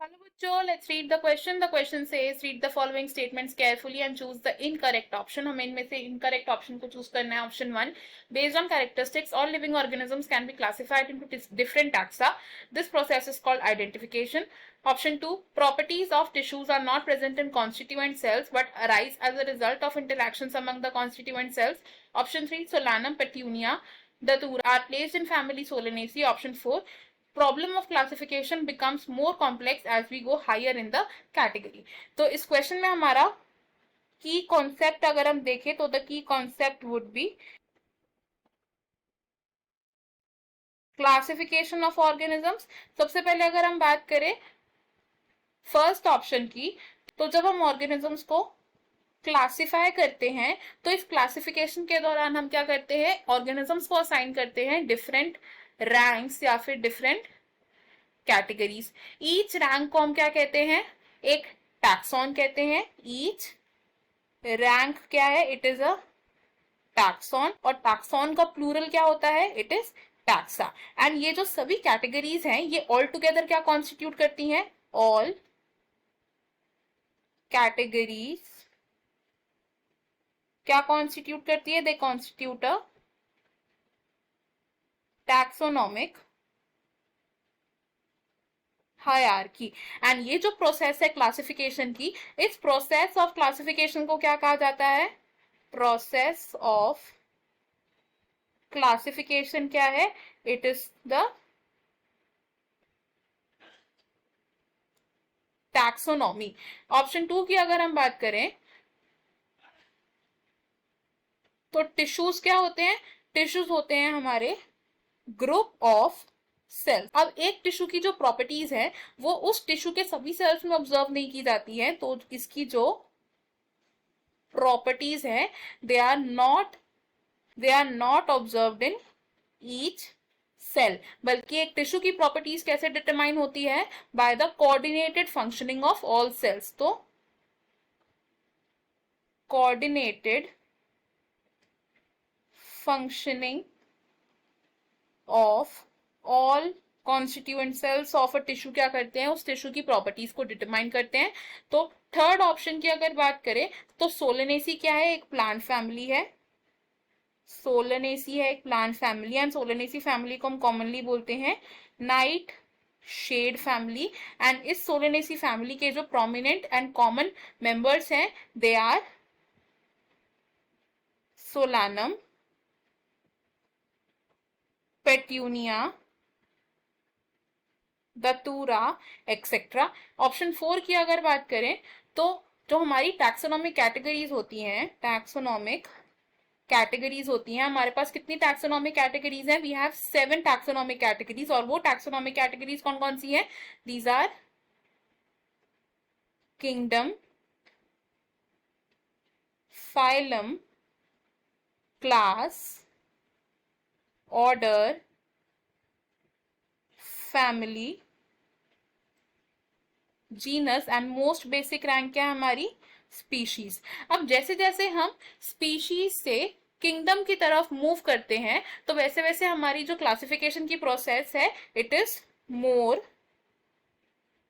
Hello बच्चों, let's read the question. The question says read the following statements carefully and choose the incorrect option. हमें इनमें से incorrect option को choose करना है. Option 1, based on characteristics, all living organisms can be classified into different taxa. This process is called identification. Option 2, properties of tissues are not present in constituent cells but arise as a result of interactions among the constituent cells. Option 3, Solanum, Petunia, Datura are placed in family Solanaceae. Option 4, problem of classification becomes more complex as we go higher in the category. तो इस question में हमारा की concept अगर हम देखें तो the key concept would be classification of organisms. सबसे पहले अगर हम बात करें फर्स्ट ऑप्शन की, तो जब हम ऑर्गेनिजम्स को क्लासिफाई करते हैं तो इस क्लासिफिकेशन के दौरान हम क्या करते हैं, ऑर्गेनिजम्स को असाइन करते हैं डिफरेंट रैंक्स या फिर डिफरेंट कैटेगरीज. ईच रैंक को हम क्या कहते हैं, एक टैक्सॉन कहते हैं. ईच रैंक क्या है, इट इज अ टैक्सॉन. और टैक्सॉन का प्लूरल क्या होता है, इट इज टैक्सा. एंड ये जो सभी कैटेगरीज हैं ये ऑल टुगेदर क्या कॉन्स्टिट्यूट करती हैं, ऑल कैटेगरीज क्या कॉन्स्टिट्यूट करती है, they constitute a taxonomic hierarchy. And ये जो प्रोसेस है क्लासिफिकेशन की, इस प्रोसेस ऑफ क्लासिफिकेशन को क्या कहा जाता है, प्रोसेस ऑफ क्लासिफिकेशन क्या है, it is the taxonomy. Option 2 की अगर हम बात करें तो टिश्यूज क्या होते हैं, टिश्यूज होते हैं हमारे ग्रुप ऑफ सेल्स. अब एक टिश्यू की जो प्रॉपर्टीज है वो उस टिश्यू के सभी सेल्स में ऑब्जर्व नहीं की जाती है, तो इसकी जो प्रॉपर्टीज है they are not observed in each cell. बल्कि एक टिश्यू की प्रॉपर्टीज कैसे डिटरमाइन होती है, by the coordinated functioning of all cells. तो coordinated functioning of all constituent cells of a tissue क्या करते हैं, उस टिश्यू की प्रॉपर्टीज को डिटरमाइन करते हैं. तो थर्ड ऑप्शन की अगर बात करें तो सोलेनेसी क्या है, एक प्लांट फैमिली है. सोलेनेसी है एक plant family. And Solanaceae family को हम कॉमनली बोलते हैं नाइट शेड फैमिली. एंड इस सोलेनेसी फैमिली के जो प्रोमिनेंट एंड कॉमन मेंबर्स हैं they are Solanum, Petunia, Datura etcetera. Option 4 की अगर बात करें तो जो हमारी टैक्सोनॉमिक कैटेगरीज होती हैं, टैक्सोनॉमिक कैटेगरीज होती हैं, हमारे पास कितनी टैक्सोनॉमिक कैटेगरीज हैं, वी हैव 7 टैक्सोनॉमिक कैटेगरीज. और वो टैक्सोनॉमिक कैटेगरीज कौन कौन सी हैं, these are kingdom, phylum, class, order, family, genus and most basic rank क्या है हमारी, स्पीशीज. अब जैसे जैसे हम स्पीशीज से किंगडम की तरफ मूव करते हैं तो वैसे वैसे हमारी जो क्लासिफिकेशन की प्रोसेस है इट इज मोर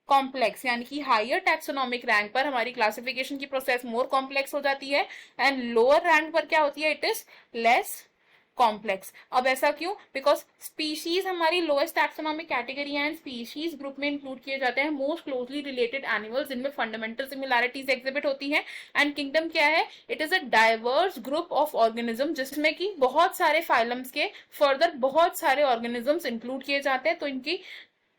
कॉम्प्लेक्स. यानी कि हायर टैक्सोनॉमिक रैंक पर हमारी क्लासिफिकेशन की प्रोसेस मोर कॉम्प्लेक्स हो जाती है एंड लोअर रैंक पर क्या होती है, इट इज लेस कॉम्प्लेक्स. अब ऐसा क्यों, बिकॉज स्पीशीज हमारी लोएस्ट टैक्सोनॉमिक कैटेगरी है एंड स्पीशीज ग्रुप में इंक्लूड किए जाते हैं मोस्ट क्लोजली रिलेटेड एनिमल्स जिनमें फंडामेंटल सिमिलैरिटीज एग्जिबिट होती है. एंड किंगडम क्या है, it is a diverse group of organism जिसमें कि बहुत सारे फाइलम्स के फर्दर बहुत सारे ऑर्गेनिजम्स इंक्लूड किए जाते हैं. तो इनकी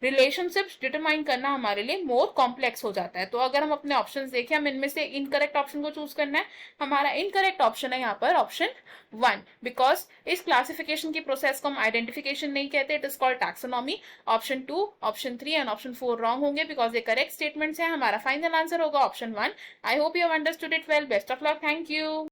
रिलेशनशिप्स डिटरमाइन करना हमारे लिए मोर कॉम्प्लेक्स हो जाता है. तो अगर हम अपने ऑप्शंस देखें, हम इनमें से इनकरेक्ट ऑप्शन को चूज करना है. हमारा इनकरेक्ट ऑप्शन है यहाँ पर ऑप्शन 1, बिकॉज इस क्लासिफिकेशन की प्रोसेस को हम आइडेंटिफिकेशन नहीं कहते, it is called taxonomy. Option 2, option 3 and option 4 wrong होंगे बिकॉज ये करेक्ट स्टेटमेंट्स है. हमारा फाइनल आंसर होगा option 1. I hope you have understood it well. Best of luck. Thank you.